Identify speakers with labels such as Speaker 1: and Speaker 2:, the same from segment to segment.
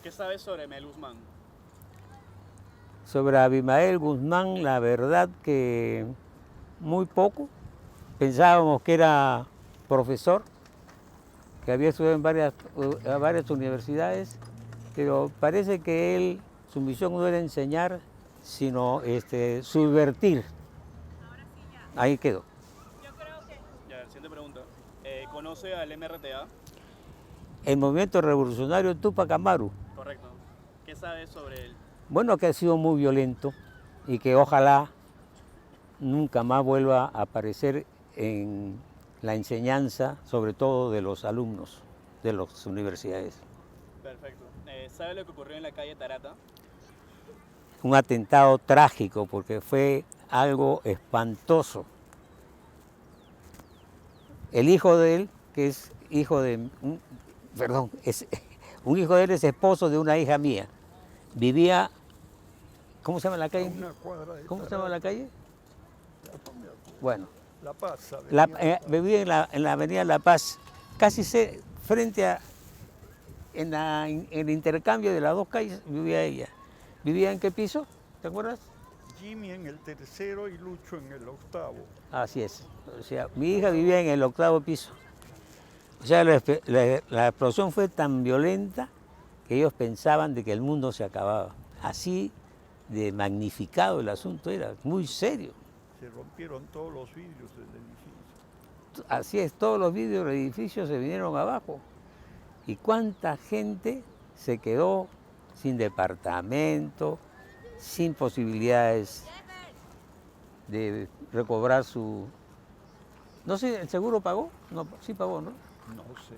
Speaker 1: ¿Qué sabes sobre Mel Guzmán?
Speaker 2: Sobre Abimael Guzmán, la verdad que muy poco. Pensábamos que era profesor, que había estudiado en varias universidades, pero parece que él, su misión no era enseñar, sino subvertir. Ahí quedó.
Speaker 1: Ya, siguiente pregunta. ¿Conoce al MRTA?
Speaker 2: El movimiento revolucionario Tupac Amaru,
Speaker 1: Correcto. ¿Qué sabes sobre él?
Speaker 2: bueno, que ha sido muy violento y que ojalá nunca más vuelva a aparecer en la enseñanza, sobre todo de los alumnos de las universidades.
Speaker 1: Perfecto. ¿Sabe lo que ocurrió en la calle Tarata?
Speaker 2: Un atentado trágico porque fue algo espantoso. El hijo de él, que es hijo de, un hijo de él es esposo de una hija mía. Vivía, ¿cómo se llama la calle? ¿Cómo se llama la calle? Bueno,
Speaker 3: La Paz.
Speaker 2: vivía en la avenida La Paz, casi frente a, en el intercambio de las dos calles vivía ella. ¿Vivía en qué piso? ¿Te acuerdas?
Speaker 3: Jimmy en el tercero y Lucho en el octavo.
Speaker 2: Así es. O sea, mi hija vivía en el octavo piso. O sea, la explosión fue tan violenta que ellos pensaban de que el mundo se acababa. Así de magnificado el asunto era, muy serio.
Speaker 3: Se rompieron todos los vidrios del edificio.
Speaker 2: Así es, todos los vidrios del edificio se vinieron abajo. ¿Y cuánta gente se quedó sin departamento, sin posibilidades de recobrar su... No sé, ¿el seguro pagó? No, sí pagó, ¿no?
Speaker 3: No sé.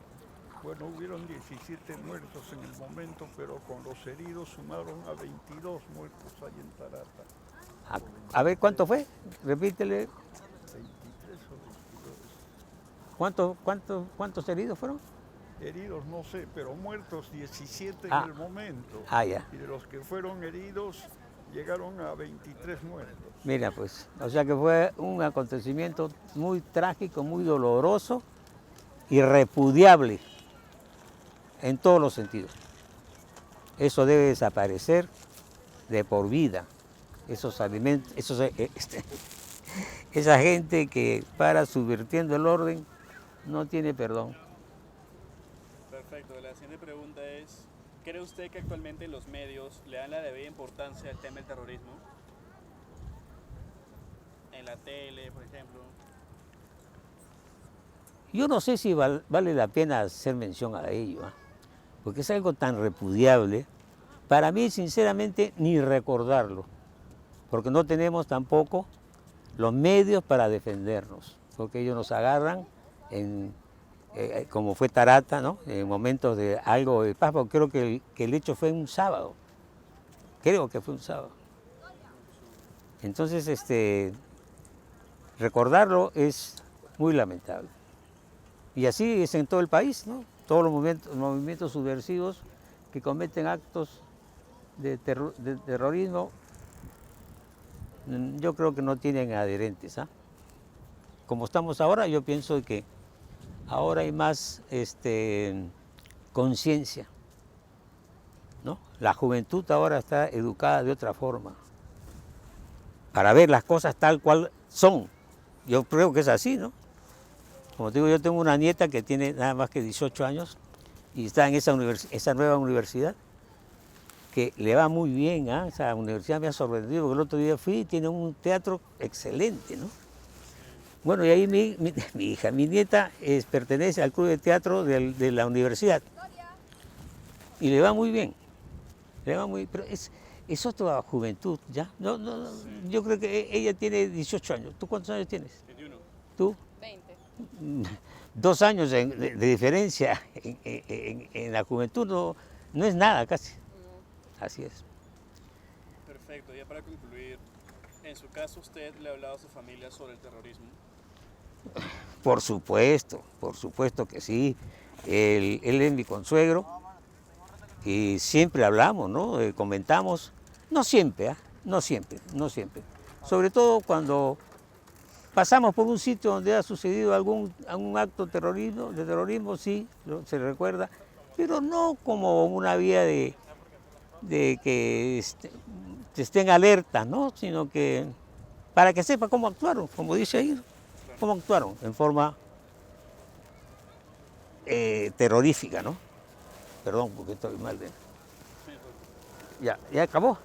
Speaker 3: Bueno, hubieron 17 muertos en el momento, pero con los heridos sumaron a 22 muertos ahí en Tarata.
Speaker 2: A ver, ¿cuánto fue? Repítele.
Speaker 3: 23 o 22.
Speaker 2: ¿Cuántos heridos fueron?
Speaker 3: Heridos no sé, pero muertos 17 en el momento.
Speaker 2: Ya.
Speaker 3: Y de los que fueron heridos llegaron a 23 muertos.
Speaker 2: Mira, pues, o sea que fue un acontecimiento muy trágico, muy doloroso y repudiable en todos los sentidos. Eso debe desaparecer de por vida. Esos alimentos, esa gente que para subvirtiendo el orden no tiene perdón.
Speaker 1: Perfecto. La siguiente pregunta es, ¿cree usted que actualmente los medios le dan la debida importancia al tema del terrorismo? En la tele, por ejemplo.
Speaker 2: Yo no sé si vale la pena hacer mención a ello, porque es algo tan repudiable. Para mí, sinceramente, ni recordarlo, porque no tenemos tampoco los medios para defendernos, porque ellos nos agarran como fue Tarata, ¿no? En momentos de algo de paz, porque creo que el hecho fue un sábado. Creo que fue un sábado. Entonces, recordarlo es muy lamentable. Y así es en todo el país, ¿no? Todos los movimientos subversivos que cometen actos de terrorismo, yo creo que no tienen adherentes. Como estamos ahora, yo pienso que ahora hay más conciencia, ¿no? La juventud ahora está educada de otra forma, para ver las cosas tal cual son. Yo creo que es así, ¿no? Como te digo, yo tengo una nieta que tiene nada más que 18 años y está en esa nueva universidad, que le va muy bien, esa universidad me ha sorprendido, porque el otro día fui y tiene un teatro excelente, ¿no? Bueno, y ahí mi nieta pertenece al club de teatro de la universidad y le va muy bien, pero es otra juventud, ¿ya? No, yo creo que ella tiene 18 años. ¿Tú cuántos años tienes?
Speaker 1: 21.
Speaker 2: ¿Tú?
Speaker 4: 20.
Speaker 2: 2 años de diferencia en la juventud no es nada casi. Así es.
Speaker 1: Perfecto. Ya para concluir, en su caso, ¿usted le ha hablado a su familia sobre el terrorismo?
Speaker 2: Por supuesto que sí. Él es mi consuegro y siempre hablamos, ¿no? Comentamos, no siempre. Sobre todo cuando pasamos por un sitio donde ha sucedido algún acto de terrorismo, sí, se recuerda, pero no como una vía de de que estén alertas, ¿no? Sino que para que sepa cómo actuaron, como dice ahí, cómo actuaron en forma terrorífica, ¿no? Perdón, porque estoy mal de... Ya acabó.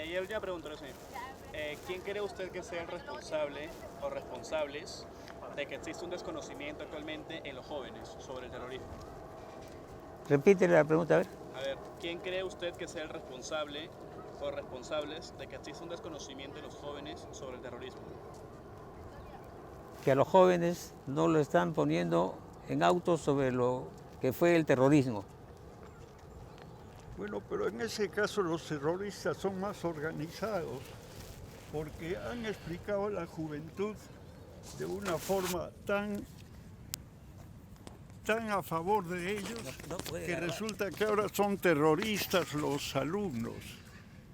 Speaker 1: Y la última pregunta, no sé. ¿Quién cree usted que sea el responsable o responsables de que existe un desconocimiento actualmente en los jóvenes sobre el terrorismo?
Speaker 2: Repítele la pregunta, a ver.
Speaker 1: A ver, ¿quién cree usted que sea el responsable o responsables de que existe un desconocimiento en los jóvenes sobre el terrorismo?
Speaker 2: Que a los jóvenes no lo están poniendo en auto sobre lo que fue el terrorismo.
Speaker 3: Bueno, pero en ese caso los terroristas son más organizados porque han explicado a la juventud de una forma tan a favor de ellos que resulta que ahora son terroristas los alumnos.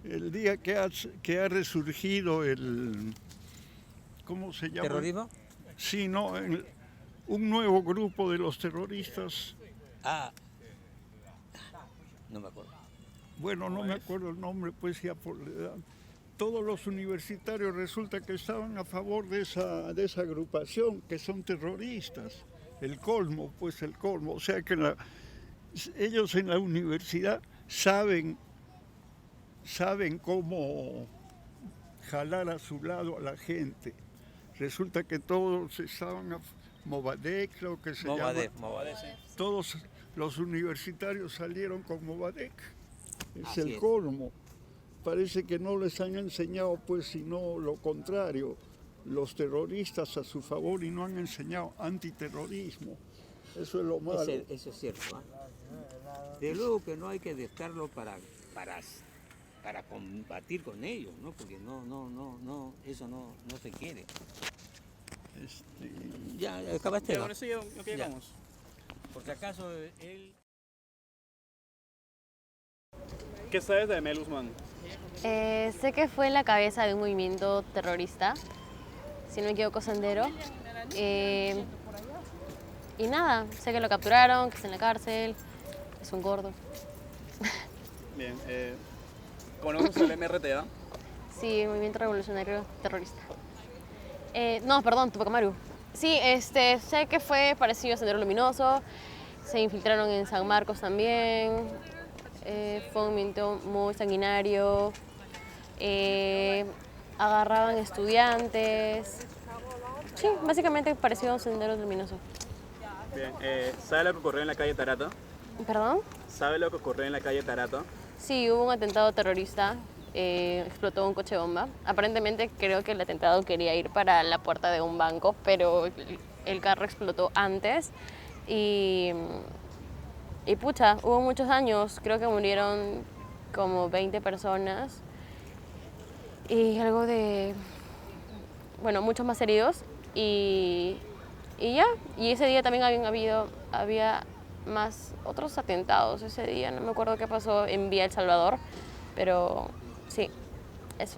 Speaker 3: El día que ha resurgido el... ¿Cómo se llama?
Speaker 2: ¿Terrorismo?
Speaker 3: Sí, no, un nuevo grupo de los terroristas.
Speaker 2: Ah, no me acuerdo.
Speaker 3: Bueno, no me acuerdo el nombre, pues ya por la edad. Todos los universitarios resulta que estaban a favor de esa agrupación, que son terroristas. El colmo, pues el colmo. O sea que ellos en la universidad saben cómo jalar a su lado a la gente. Resulta que todos estaban Movadec, creo que se llama.
Speaker 1: Movadec, sí.
Speaker 3: Todos los universitarios salieron con Movadec. Es
Speaker 2: Así
Speaker 3: el
Speaker 2: es.
Speaker 3: colmo. Parece que no les han enseñado, pues, sino lo contrario, los terroristas a su favor y no han enseñado antiterrorismo. Eso es lo malo.
Speaker 2: Eso es cierto. De luego que no hay que dejarlo para combatir con ellos, ¿no? Porque no, eso no se quiere. Ya acabaste.
Speaker 1: Ya,
Speaker 2: ¿no?
Speaker 1: ahora sí, ¿no que
Speaker 2: Ya.
Speaker 1: llegamos?
Speaker 2: Por si acaso él...
Speaker 1: ¿Qué sabes de Mel Guzmán?
Speaker 4: Sé que fue la cabeza de un movimiento terrorista, si no me equivoco, Sendero. Y nada, sé que lo capturaron, que está en la cárcel, es un gordo.
Speaker 1: Bien, ¿conoces el MRTA?
Speaker 4: Sí, Movimiento Revolucionario Terrorista. No, perdón, Tupac Amaru. Sí, sé que fue parecido a Sendero Luminoso, se infiltraron en San Marcos también, fue un movimiento muy sanguinario, agarraban estudiantes. Sí, básicamente parecido a Sendero Luminoso.
Speaker 1: Bien, ¿sabe lo que ocurrió en la calle Tarata?
Speaker 4: ¿Perdón?
Speaker 1: ¿Sabe lo que ocurrió en la calle Tarata?
Speaker 4: Sí, hubo un atentado terrorista, explotó un coche bomba. Aparentemente creo que el atentado quería ir para la puerta de un banco, pero el carro explotó antes y pucha, hubo muchos daños, creo que murieron como 20 personas y algo de, bueno, muchos más heridos y ya, y ese día también había más otros atentados ese día, no me acuerdo qué pasó en Vía El Salvador, pero sí, eso.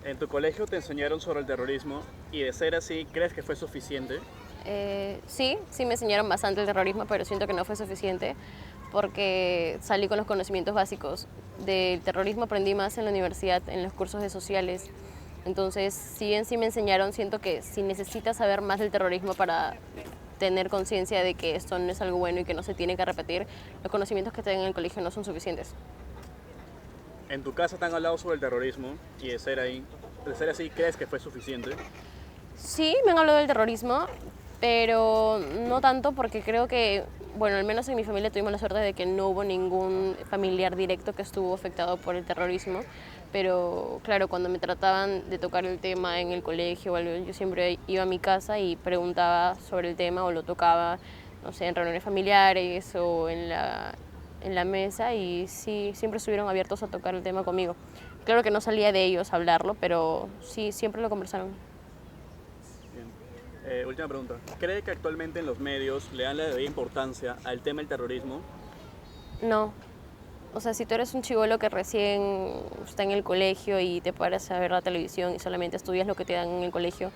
Speaker 1: En tu colegio te enseñaron sobre el terrorismo y de ser así, ¿crees que fue suficiente?
Speaker 4: Sí me enseñaron bastante el terrorismo, pero siento que no fue suficiente porque salí con los conocimientos básicos. Del terrorismo aprendí más en la universidad, en los cursos de sociales. Entonces, si bien sí me enseñaron, siento que si necesitas saber más del terrorismo para tener conciencia de que esto no es algo bueno y que no se tiene que repetir, los conocimientos que te dan en el colegio no son suficientes.
Speaker 1: En tu casa te han hablado sobre el terrorismo y de ser así, ¿crees que fue suficiente?
Speaker 4: Sí, me han hablado del terrorismo, pero no tanto porque creo que, bueno, al menos en mi familia tuvimos la suerte de que no hubo ningún familiar directo que estuvo afectado por el terrorismo, pero claro, cuando me trataban de tocar el tema en el colegio o algo, yo siempre iba a mi casa y preguntaba sobre el tema o lo tocaba, no sé, en reuniones familiares o en la mesa y sí, siempre estuvieron abiertos a tocar el tema conmigo. Claro que no salía de ellos a hablarlo, pero sí, siempre lo conversaron.
Speaker 1: Bien. Última pregunta. ¿Cree que actualmente en los medios le dan la debida importancia al tema del terrorismo?
Speaker 4: No. O sea, si tú eres un chibolo que recién está en el colegio y te paras a ver la televisión y solamente estudias lo que te dan en el colegio,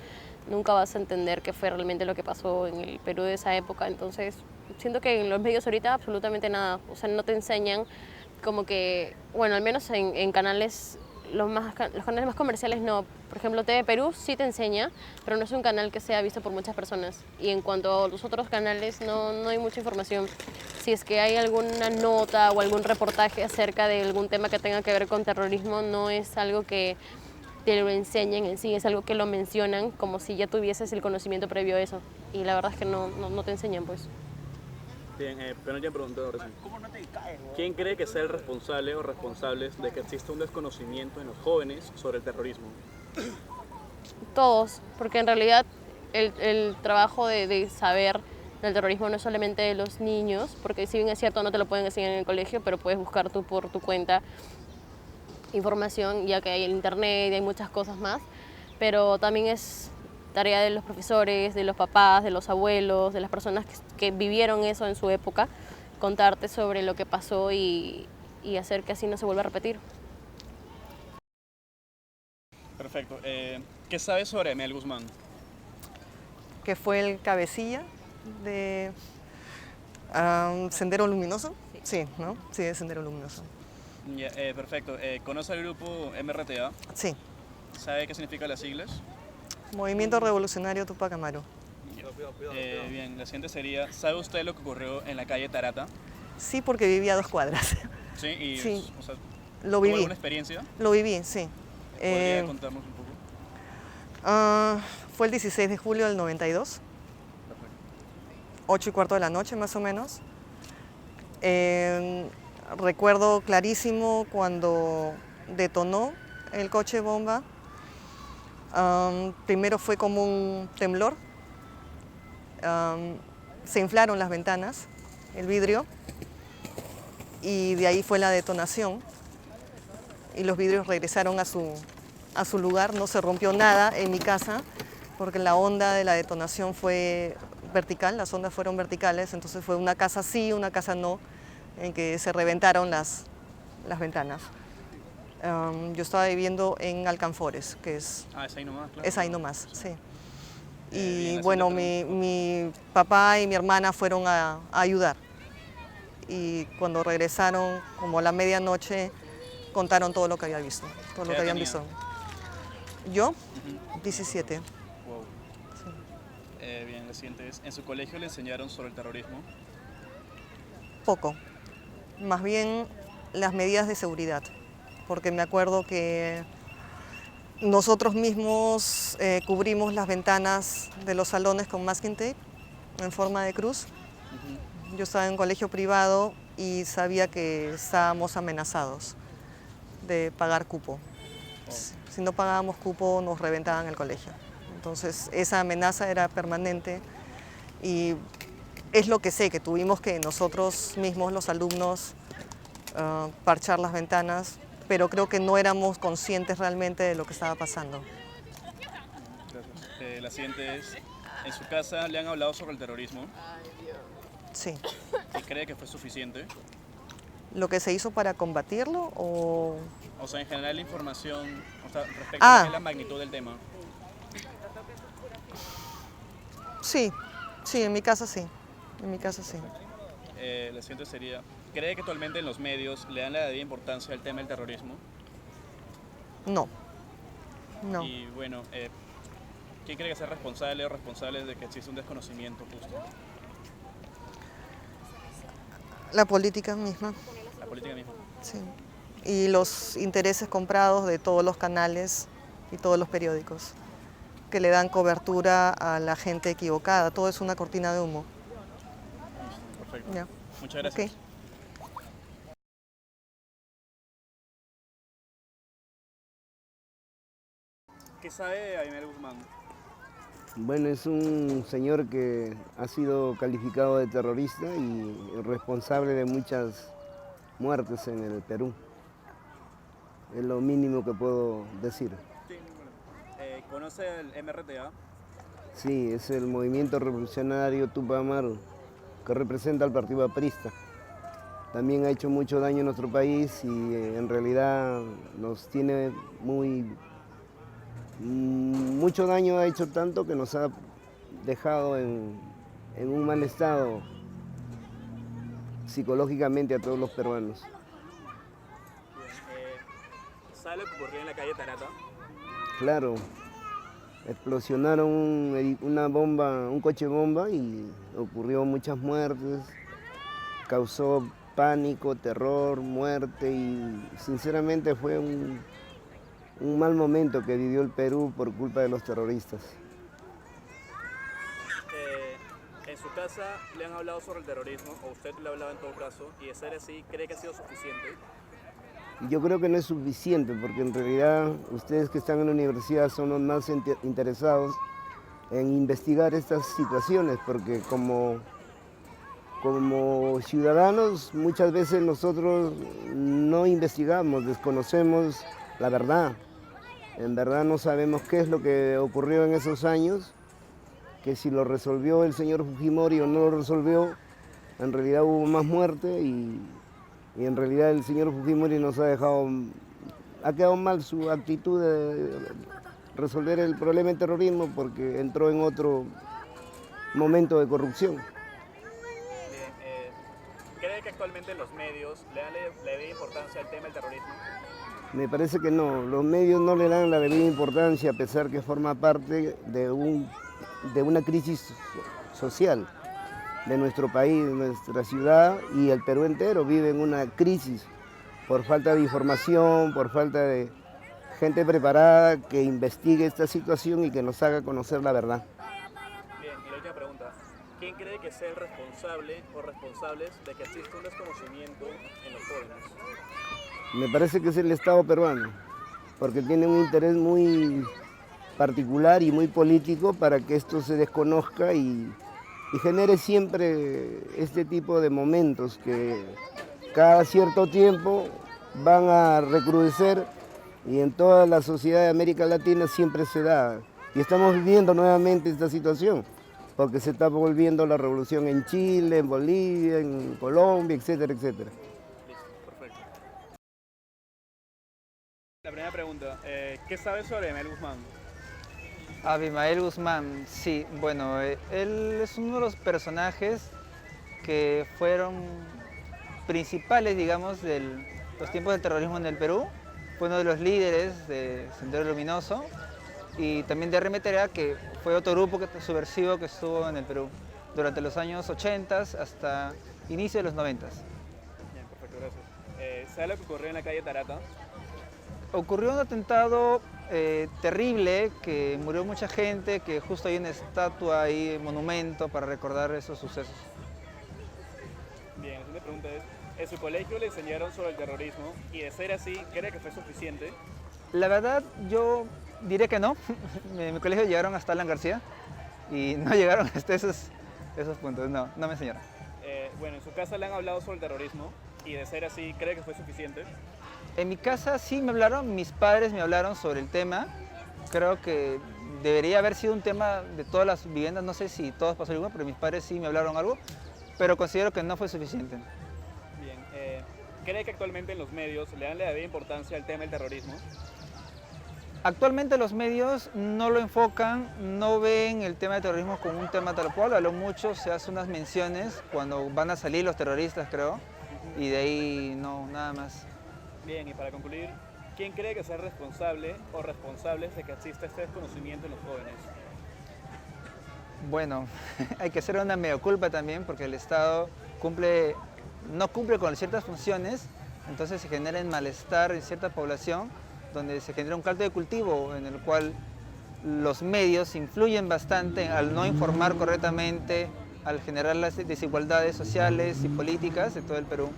Speaker 4: nunca vas a entender qué fue realmente lo que pasó en el Perú de esa época. Entonces, siento que en los medios ahorita absolutamente nada. O sea, no te enseñan como que, bueno, al menos en canales, los canales más comerciales no. Por ejemplo, TV Perú sí te enseña, pero no es un canal que sea visto por muchas personas. Y en cuanto a los otros canales, no hay mucha información. Si es que hay alguna nota o algún reportaje acerca de algún tema que tenga que ver con terrorismo, no es algo que te lo enseñen en sí, es algo que lo mencionan como si ya tuvieses el conocimiento previo a eso. Y la verdad es que no te enseñan, pues.
Speaker 1: Bien, pero ya pregunté ahora sí. ¿Quién cree que sea el responsable o responsables de que exista un desconocimiento en los jóvenes sobre el terrorismo?
Speaker 4: Todos, porque en realidad el trabajo de saber del terrorismo no es solamente de los niños, porque si bien es cierto no te lo pueden enseñar en el colegio, pero puedes buscar tú por tu cuenta información, ya que hay el internet y hay muchas cosas más, pero también es tarea de los profesores, de los papás, de los abuelos, de las personas que vivieron eso en su época, contarte sobre lo que pasó y hacer que así no se vuelva a repetir.
Speaker 1: Perfecto. ¿Qué sabes sobre Mel Guzmán?
Speaker 5: Que fue el cabecilla de Sendero Luminoso. Sí, ¿no? Sí, de Sendero Luminoso.
Speaker 1: Ya, perfecto. ¿Conoce el grupo MRTA?
Speaker 5: Sí.
Speaker 1: ¿Sabe qué significan las siglas?
Speaker 5: Movimiento Revolucionario Tupac Amaru.
Speaker 1: Bien, la siguiente sería, ¿sabe usted lo que ocurrió en la calle Tarata?
Speaker 5: Sí, porque vivía a 2 cuadras.
Speaker 1: Sí, y
Speaker 5: Sí.
Speaker 1: O sea,
Speaker 5: Lo
Speaker 1: ¿tuvo
Speaker 5: viví.
Speaker 1: alguna experiencia?
Speaker 5: Lo viví, sí.
Speaker 1: ¿Podría contarnos un poco?
Speaker 5: Fue el 16 de julio del 92, 8:15 de la noche más o menos. Recuerdo clarísimo cuando detonó el coche bomba. Primero fue como un temblor. Se inflaron las ventanas, el vidrio, y de ahí fue la detonación. Y los vidrios regresaron a su lugar, no se rompió nada en mi casa, porque la onda de la detonación fue vertical, las ondas fueron verticales, entonces fue una casa sí, una casa no, en que se reventaron las ventanas. Yo estaba viviendo en Alcanfores, que es
Speaker 1: Es ahí nomás, claro.
Speaker 5: es ahí nomás, sí. Y
Speaker 1: bien, la
Speaker 5: bueno,
Speaker 1: siguiente
Speaker 5: mi papá y mi hermana fueron a ayudar. Y cuando regresaron, como a la medianoche, contaron todo lo que había visto, todo lo
Speaker 1: ¿Qué
Speaker 5: que
Speaker 1: edad
Speaker 5: habían
Speaker 1: tenía?
Speaker 5: visto. Yo, 17.
Speaker 1: Wow. Bien, la siguiente es, ¿en su colegio le enseñaron sobre el terrorismo?
Speaker 5: Poco, más bien las medidas de seguridad, porque me acuerdo que nosotros mismos cubrimos las ventanas de los salones con masking tape en forma de cruz. Yo estaba en un colegio privado y sabía que estábamos amenazados de pagar cupo. Si no pagábamos cupo nos reventaban el colegio. Entonces esa amenaza era permanente y es lo que sé, que tuvimos que nosotros mismos, los alumnos, parchar las ventanas, pero creo que no éramos conscientes realmente de lo que estaba pasando.
Speaker 1: Gracias. La siguiente es, ¿en su casa le han hablado sobre el terrorismo?
Speaker 5: Sí.
Speaker 1: ¿Y cree que fue suficiente?
Speaker 5: ¿Lo que se hizo para combatirlo o...?
Speaker 1: O sea, en general la información, o sea, respecto a la magnitud del tema.
Speaker 5: Sí, sí, en mi casa sí. En mi casa sí.
Speaker 1: La siguiente sería, ¿cree que actualmente en los medios le dan la debida importancia al tema del terrorismo?
Speaker 5: No. No.
Speaker 1: Y bueno, ¿quién cree que sea responsable o responsables de que existe un desconocimiento justo?
Speaker 5: La política misma,
Speaker 1: La política misma.
Speaker 5: sí. Y los intereses comprados de todos los canales y todos los periódicos, que le dan cobertura a la gente equivocada. Todo es una cortina de humo.
Speaker 1: Perfecto.
Speaker 5: Ya.
Speaker 1: Muchas gracias.
Speaker 5: Ok.
Speaker 1: ¿Qué sabe de Aimel Guzmán?
Speaker 6: Bueno, es un señor que ha sido calificado de terrorista y responsable de muchas muertes en el Perú. Es lo mínimo que puedo decir.
Speaker 1: ¿Conoce el MRTA?
Speaker 6: Sí, es el Movimiento Revolucionario Tupac Amaru, que representa al partido aprista. También ha hecho mucho daño en nuestro país y en realidad nos tiene mucho daño, ha hecho tanto que nos ha dejado en un mal estado psicológicamente a todos los peruanos.
Speaker 1: ¿Sabe lo que ocurrió en la calle Tarata?
Speaker 6: Claro, explosionaron una bomba, un coche bomba y ocurrió muchas muertes, causó pánico, terror, muerte y sinceramente fue un mal momento que vivió el Perú por culpa de los terroristas.
Speaker 1: En su casa le han hablado sobre el terrorismo, o usted le ha hablado en todo caso, y de ser así, ¿cree que ha sido suficiente?
Speaker 6: Yo creo que no es suficiente porque en realidad ustedes que están en la universidad son los más interesados en investigar estas situaciones porque como ciudadanos muchas veces nosotros no investigamos, desconocemos la verdad. En verdad no sabemos qué es lo que ocurrió en esos años, que si lo resolvió el señor Fujimori o no lo resolvió, en realidad hubo más muerte y en realidad el señor Fujimori nos ha quedado mal su actitud de resolver el problema del terrorismo porque entró en otro momento de corrupción.
Speaker 1: Bien, ¿cree que actualmente los medios le dan la debida importancia al tema del terrorismo?
Speaker 6: Me parece que no, los medios no le dan la debida importancia a pesar que forma parte de una crisis social de nuestro país, de nuestra ciudad y el Perú entero vive en una crisis por falta de información, por falta de gente preparada que investigue esta situación y que nos haga conocer la verdad.
Speaker 1: Bien, y la última pregunta. ¿Quién cree que sea el responsable o responsables de que exista un desconocimiento en los jóvenes?
Speaker 6: Me parece que es el Estado peruano, porque tiene un interés muy particular y muy político para que esto se desconozca y genere siempre este tipo de momentos que cada cierto tiempo van a recrudecer y en toda la sociedad de América Latina siempre se da. Y estamos viviendo nuevamente esta situación, porque se está volviendo la revolución en Chile, en Bolivia, en Colombia, etcétera, etcétera.
Speaker 1: Listo, perfecto. La primera pregunta, ¿qué sabes sobre Abimael Guzmán?
Speaker 7: Abimael Guzmán, sí, bueno, él es uno de los personajes que fueron principales, digamos, de los tiempos del terrorismo en el Perú. Fue uno de los líderes de Sendero Luminoso y también de RMTRA, que fue otro grupo subversivo que estuvo en el Perú durante los años 80 hasta inicio de los 90.
Speaker 1: Bien, perfecto, gracias. ¿Sabe lo que ocurrió en la calle Tarata?
Speaker 7: Ocurrió un atentado terrible, que murió mucha gente, que justo hay una estatua ahí, monumento para recordar esos sucesos.
Speaker 1: Bien, la siguiente pregunta es, ¿en su colegio le enseñaron sobre el terrorismo? Y de ser así, ¿cree que fue suficiente?
Speaker 7: La verdad, yo diré que no. En mi colegio llegaron hasta Alan García y no llegaron hasta esos puntos, no me enseñaron.
Speaker 1: Bueno, en su casa le han hablado sobre el terrorismo y de ser así, ¿cree que fue suficiente?
Speaker 7: En mi casa sí me hablaron, mis padres me hablaron sobre el tema. Creo que debería haber sido un tema de todas las viviendas, no sé si todos pasó igual, pero mis padres sí me hablaron algo, pero considero que no fue suficiente.
Speaker 1: Bien, ¿cree que actualmente en los medios le dan la debida importancia al tema del terrorismo?
Speaker 7: Actualmente los medios no lo enfocan, no ven el tema del terrorismo como un tema tal cual, a lo mucho se hacen unas menciones cuando van a salir los terroristas, creo, y de ahí no, nada más.
Speaker 1: Bien, y para concluir, ¿quién cree que sea responsable o responsables de que exista este desconocimiento en los jóvenes?
Speaker 7: Bueno, hay que hacer una mea culpa también porque el Estado no cumple con ciertas funciones, entonces se genera el malestar en cierta población, donde se genera un caldo de cultivo en el cual los medios influyen bastante al no informar correctamente, al generar las desigualdades sociales y políticas de todo el Perú.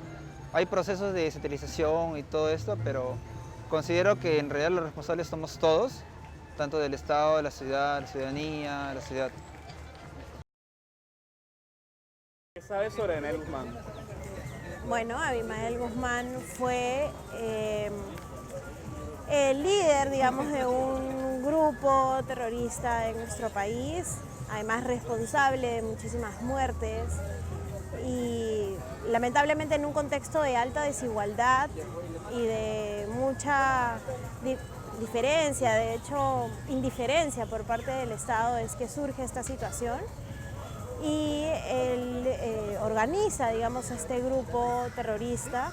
Speaker 7: Hay procesos de descentralización y todo esto, pero considero que en realidad los responsables somos todos, tanto del Estado, de la ciudad, la ciudadanía, la ciudad.
Speaker 1: ¿Qué sabes sobre Abimael Guzmán?
Speaker 8: Bueno, Abimael Guzmán fue el líder, digamos, de un grupo terrorista en nuestro país, además responsable de muchísimas muertes y lamentablemente en un contexto de alta desigualdad y de mucha diferencia, de hecho indiferencia por parte del Estado es que surge esta situación y él organiza, digamos, este grupo terrorista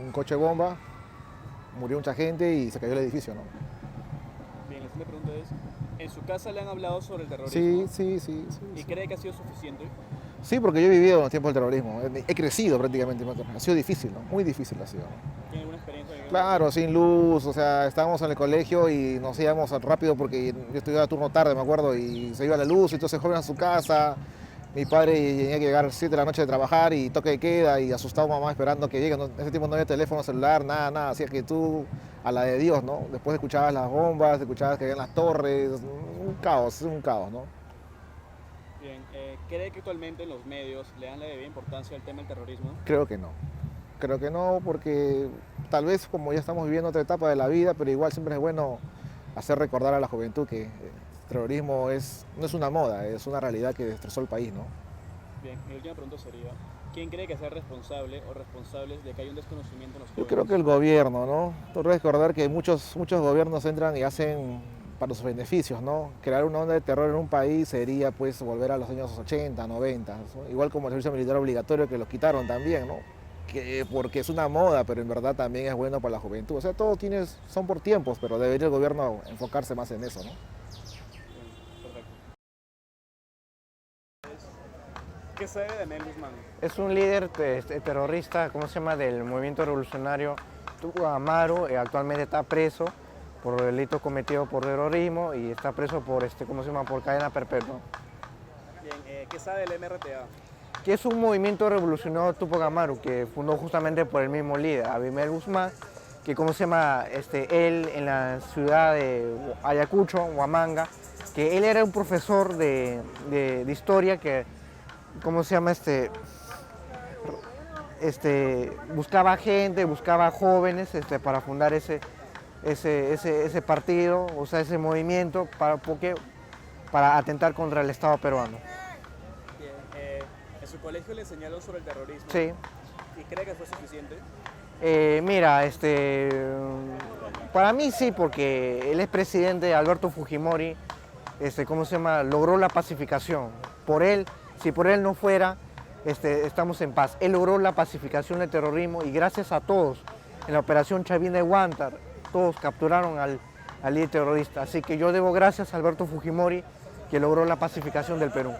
Speaker 9: un coche bomba, murió mucha gente y se cayó el edificio, ¿no?
Speaker 1: Bien, la siguiente pregunta es, ¿en su casa le han hablado sobre el terrorismo?
Speaker 9: Sí.
Speaker 1: ¿Y cree que ha sido suficiente?
Speaker 9: Sí, porque yo he vivido en los tiempos del terrorismo, he crecido prácticamente, ha sido difícil, ¿no? Muy difícil ha sido, ¿no?
Speaker 1: ¿Tiene alguna experiencia?
Speaker 9: Claro, sin luz, o sea, estábamos en el colegio y nos íbamos rápido porque yo estudiaba turno tarde, me acuerdo, y se iba la luz, entonces joven a su casa, mi padre tenía que llegar a las 7 de la noche de trabajar y toque de queda y asustado mamá esperando que llegue, en ese tiempo no había teléfono celular, nada, así que tú a la de Dios, ¿no? Después escuchabas las bombas, escuchabas que habían las torres, un caos, ¿no?
Speaker 1: Bien, ¿cree que actualmente en los medios le dan la debida importancia al tema del terrorismo?
Speaker 9: Creo que no, porque tal vez como ya estamos viviendo otra etapa de la vida, pero igual siempre es bueno hacer recordar a la juventud que el terrorismo no es una moda, es una realidad que destrozó el país, ¿no?
Speaker 1: Bien, mi última pregunta sería, ¿quién cree que sea responsable o responsables de que haya un desconocimiento en los jóvenes?
Speaker 9: Yo creo que el gobierno, ¿no? Tú debes recordar que muchos gobiernos entran y hacen para sus beneficios, ¿no? Crear una onda de terror en un país sería pues volver a los años 80, 90, ¿no? Igual como el servicio militar obligatorio que los quitaron también, ¿no? Porque es una moda, pero en verdad también es bueno para la juventud. O sea, todo son por tiempos, pero debería el gobierno enfocarse más en eso, ¿no?
Speaker 1: Perfecto. ¿Qué sabe de Mel Guzmán?
Speaker 10: Es un líder terrorista, ¿cómo se llama?, del movimiento revolucionario Tupac Amaru. Actualmente está preso por delitos cometidos por terrorismo y está preso por, ¿cómo se llama?, por cadena perpetua.
Speaker 1: Bien, ¿qué sabe del MRTA?
Speaker 10: Que es un movimiento revolucionario Tupac Amaru que fundó justamente por el mismo líder, Mel Guzmán, que ¿cómo se llama?, él en la ciudad de Ayacucho, Huamanga, que él era un profesor de historia que, ¿cómo se llama?, buscaba gente, buscaba jóvenes para fundar ese partido, o sea, ese movimiento para atentar contra el Estado peruano.
Speaker 1: ¿En su colegio le enseñaron sobre el terrorismo?
Speaker 10: Sí.
Speaker 1: ¿Y cree que fue suficiente?
Speaker 10: Mira, para mí sí, porque el expresidente Alberto Fujimori, ¿cómo se llama?, logró la pacificación. Si por él no fuera, estamos en paz. Él logró la pacificación del terrorismo y gracias a todos, en la operación Chavín de Huántar, todos capturaron al líder terrorista. Así que yo debo gracias a Alberto Fujimori, que logró la pacificación del Perú.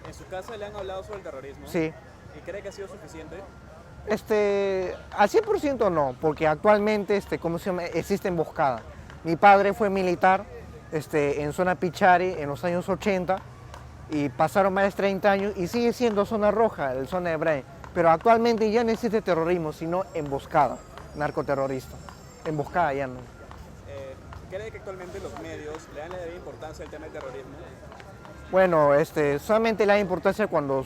Speaker 1: ¿En su casa le han hablado sobre el terrorismo?
Speaker 10: Sí.
Speaker 1: ¿Y cree que ha sido suficiente?
Speaker 10: Al 100% no, porque actualmente ¿cómo se llama?, existe emboscada. Mi padre fue militar en zona Pichari en los años 80 y pasaron más de 30 años y sigue siendo zona roja, la zona de Brain. Pero actualmente ya no existe terrorismo, sino emboscada, narcoterrorista. Emboscada ya no.
Speaker 1: ¿Cree que actualmente los medios le dan la debida importancia al tema del terrorismo?
Speaker 10: Bueno, solamente le da importancia cuando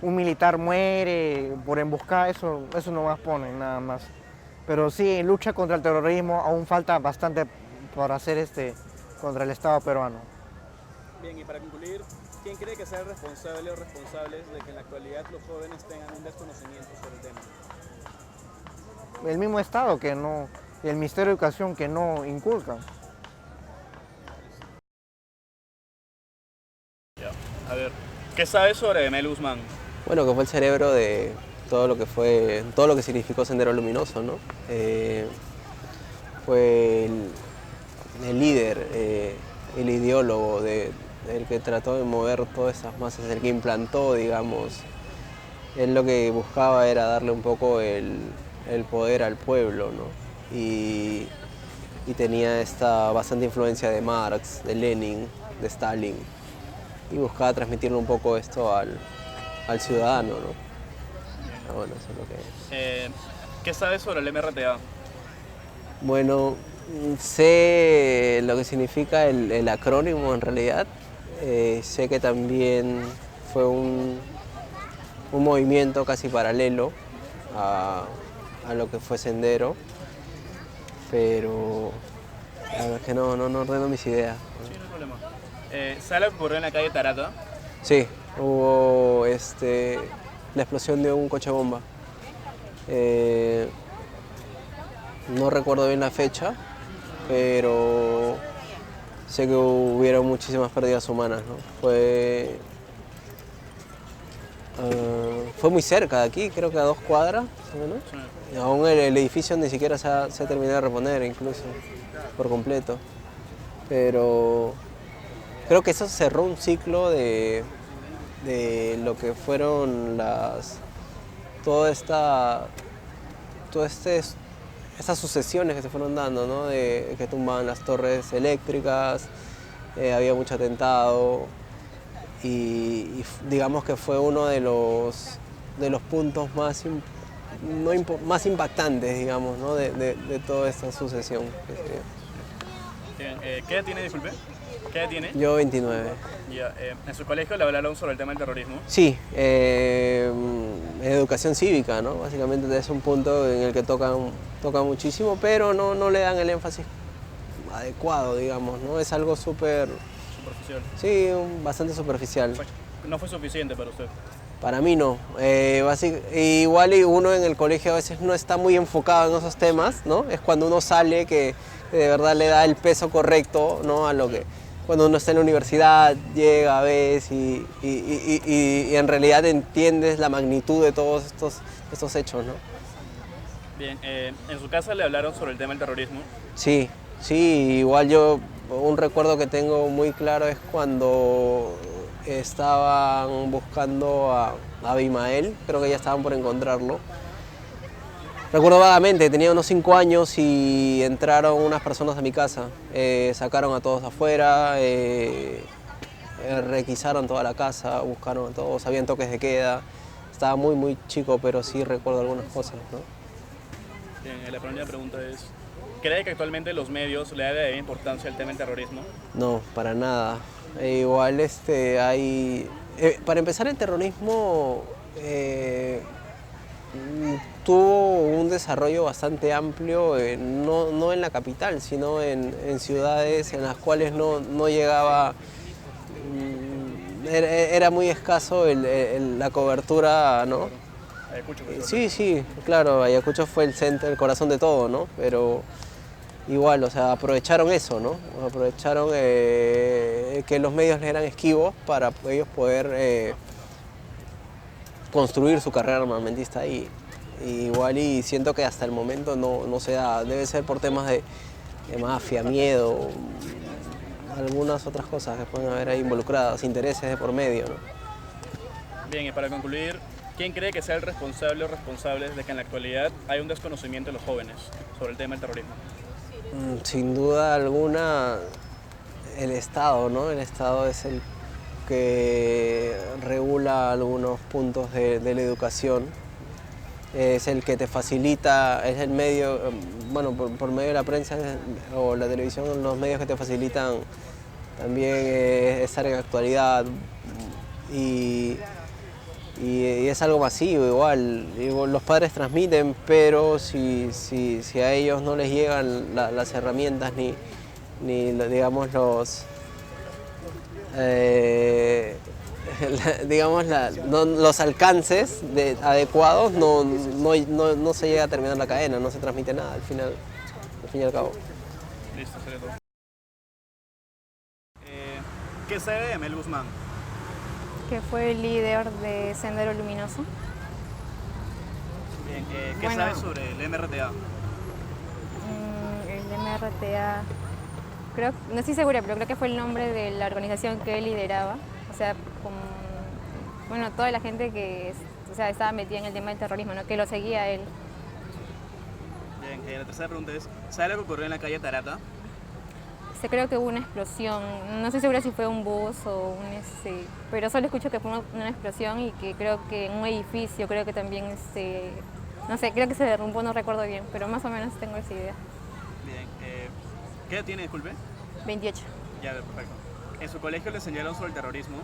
Speaker 10: un militar muere por emboscada, eso no más ponen nada más. Pero sí, en lucha contra el terrorismo aún falta bastante por hacer contra el Estado peruano.
Speaker 1: Bien, y para concluir, ¿quién cree que sea el responsable o responsables de que en la actualidad los jóvenes tengan un desconocimiento sobre el tema?
Speaker 10: El mismo Estado el Ministerio de Educación que no inculca.
Speaker 1: A ver, ¿qué sabes sobre Mel Guzmán?
Speaker 11: Bueno, que fue el cerebro de todo lo que significó Sendero Luminoso, ¿no? Fue el líder, el ideólogo, el que trató de mover todas esas masas, el que implantó, digamos. Él lo que buscaba era darle un poco el poder al pueblo, ¿no? Y tenía bastante influencia de Marx, de Lenin, de Stalin, y buscaba transmitirle un poco esto al ciudadano, ¿no? Bueno, eso es lo que...
Speaker 1: ¿Qué sabes sobre el MRTA?
Speaker 11: Bueno, sé lo que significa el acrónimo en realidad. Sé que también fue un movimiento casi paralelo a lo que fue Sendero, pero la verdad es que no ordeno mis ideas.
Speaker 1: Sí, no hay problema. ¿Sabe lo que ocurrió en la calle Tarata?
Speaker 11: Sí, hubo la explosión de un coche bomba. No recuerdo bien la fecha, pero sé que hubieron muchísimas pérdidas humanas, ¿no? Fue muy cerca de aquí, creo que a 2 cuadras, más o menos.
Speaker 1: Sí.
Speaker 11: Aún el edificio ni siquiera se ha terminado de reponer, incluso, por completo. Pero creo que eso cerró un ciclo de lo que fueron estas sucesiones que se fueron dando, ¿no? De que tumbaban las torres eléctricas, había mucho atentado y digamos que fue uno de los puntos más impactantes, digamos, ¿no? de toda esta sucesión que se dio.
Speaker 1: Bien, ¿qué edad tiene, disculpe? ¿Qué edad tiene?
Speaker 11: Yo 29.
Speaker 1: Ya, ¿en su colegio le hablaron sobre el tema del terrorismo?
Speaker 11: Sí, educación cívica, ¿no? Básicamente es un punto en el que tocan muchísimo, pero no le dan el énfasis adecuado, digamos, ¿no? Es algo súper...
Speaker 1: Superficial.
Speaker 11: Sí, bastante superficial.
Speaker 1: ¿No fue suficiente para usted?
Speaker 11: Para mí no. Igual uno en el colegio a veces no está muy enfocado en esos temas, ¿no? Es cuando uno sale que de verdad le da el peso correcto, ¿no? A lo que... Cuando uno está en la universidad, llega, ves y en realidad entiendes la magnitud de todos estos hechos, ¿no?
Speaker 1: Bien, ¿en su casa le hablaron sobre el tema del terrorismo?
Speaker 11: Sí, igual un recuerdo que tengo muy claro es cuando estaban buscando a Abimael, creo que ya estaban por encontrarlo. Recuerdo vagamente, tenía unos 5 años y entraron unas personas a mi casa, sacaron a todos afuera, requisaron toda la casa, buscaron a todos, habían toques de queda. Estaba muy chico, pero sí recuerdo algunas cosas, ¿no?
Speaker 1: Bien, la primera pregunta es, ¿cree que actualmente los medios le dan importancia al tema del terrorismo?
Speaker 11: No, para nada. Igual hay... para empezar, el terrorismo tuvo un desarrollo bastante amplio, no en la capital, sino en ciudades en las cuales no llegaba... Era muy escaso la cobertura, ¿no?
Speaker 1: Ayacucho,
Speaker 11: Sí, claro, Ayacucho fue el corazón de todo, ¿no? Pero igual, o sea, aprovecharon eso, ¿no? Aprovecharon que los medios les eran esquivos para ellos poder construir su carrera armamentista ahí. Igual y siento que hasta el momento no se da, debe ser por temas de mafia, miedo, algunas otras cosas que pueden haber ahí involucradas, intereses de por medio, ¿no?
Speaker 1: Bien, y para concluir, ¿quién cree que sea el responsable o responsables de que en la actualidad hay un desconocimiento de los jóvenes sobre el tema del terrorismo?
Speaker 11: Sin duda alguna, el Estado, ¿no? El Estado es el que regula algunos puntos de la educación. Es el que te facilita, es el medio, bueno, por medio de la prensa o la televisión, los medios que te facilitan también estar en actualidad y es algo masivo igual. Los padres transmiten, pero si a ellos no les llegan las herramientas ni digamos los alcances adecuados, no se llega a terminar la cadena, no se transmite nada al fin y al cabo.
Speaker 1: Listo, sería todo. ¿Qué sabe de Mel Guzmán?
Speaker 12: Que fue el líder de Sendero Luminoso.
Speaker 1: Bien, ¿qué sabe sobre el MRTA?
Speaker 12: El MRTA, no estoy segura, pero creo que fue el nombre de la organización que él lideraba. O sea, toda la gente que estaba metida en el tema del terrorismo, ¿no? Que lo seguía a él.
Speaker 1: Bien, la tercera pregunta es, ¿sabe lo que ocurrió en la calle Tarata?
Speaker 12: Creo que hubo una explosión, no estoy segura si fue un bus o pero solo escucho que fue una explosión y que creo que en un edificio, creo que también, no sé, creo que se derrumbó, no recuerdo bien, pero más o menos tengo esa idea.
Speaker 1: Bien, ¿qué edad tiene, disculpe?
Speaker 12: 28.
Speaker 1: Ya, perfecto. ¿En su colegio le enseñaron sobre el terrorismo?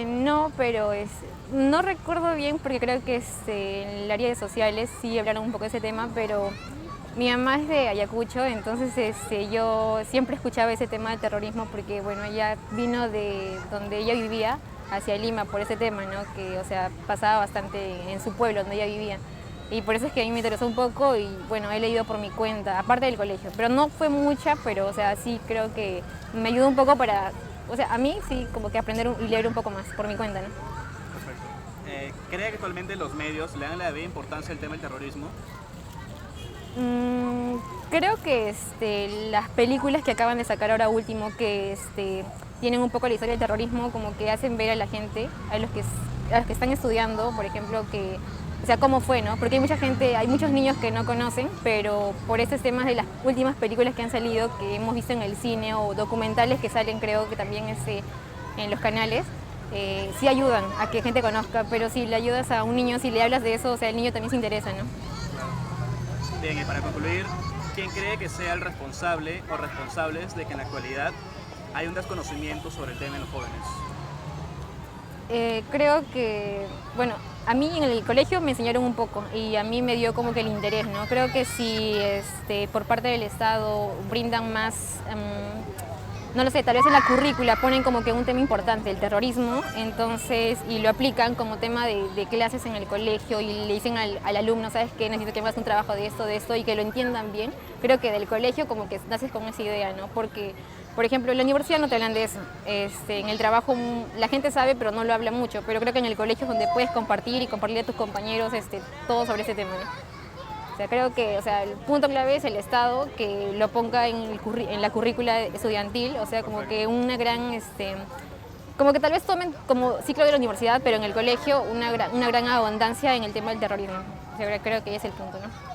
Speaker 12: No, pero no recuerdo bien porque creo que en el área de sociales sí hablaron un poco de ese tema, pero mi mamá es de Ayacucho, entonces yo siempre escuchaba ese tema del terrorismo porque, bueno, ella vino de donde ella vivía hacia Lima por ese tema, ¿no? Que, o sea, pasaba bastante en su pueblo donde ella vivía. Y por eso es que a mí me interesó un poco y, bueno, he leído por mi cuenta, aparte del colegio. Pero no fue mucha, pero, o sea, sí creo que me ayudó un poco para, o sea, a mí sí, como que aprender y leer un poco más por mi cuenta, ¿no?
Speaker 1: Perfecto. ¿Cree que actualmente los medios le dan la debida importancia al tema del terrorismo?
Speaker 12: Creo que las películas que acaban de sacar ahora último, que tienen un poco la historia del terrorismo, como que hacen ver a la gente, a los que están estudiando, por ejemplo, que, o sea, cómo fue, ¿no? Porque hay mucha gente, hay muchos niños que no conocen, pero por estos temas de las últimas películas que han salido, que hemos visto en el cine o documentales que salen, creo que también en los canales, sí ayudan a que gente conozca, pero si le ayudas a un niño, si le hablas de eso, o sea, el niño también se interesa, ¿no?
Speaker 1: Bien, y para concluir, ¿quién cree que sea el responsable o responsables de que en la actualidad hay un desconocimiento sobre el tema en los jóvenes?
Speaker 12: Creo que, bueno, a mí en el colegio me enseñaron un poco y a mí me dio como que el interés, ¿no? Creo que si por parte del Estado brindan más, no lo sé, tal vez en la currícula ponen como que un tema importante, el terrorismo, entonces, y lo aplican como tema de clases en el colegio y le dicen al alumno, ¿sabes qué? Necesito que hagas un trabajo de esto, y que lo entiendan bien. Creo que del colegio como que naces con esa idea, ¿no? Porque, por ejemplo, en la universidad no te hablan de eso. En el trabajo la gente sabe, pero no lo habla mucho, pero creo que en el colegio es donde puedes compartir y compartirle a tus compañeros todo sobre ese tema, ¿no? O sea, creo que el punto clave es el Estado que lo ponga en la currícula estudiantil, o sea, como que una gran, como que tal vez tomen como ciclo de la universidad, pero en el colegio una gran abundancia en el tema del terrorismo. O sea, creo que ese es el punto, ¿no?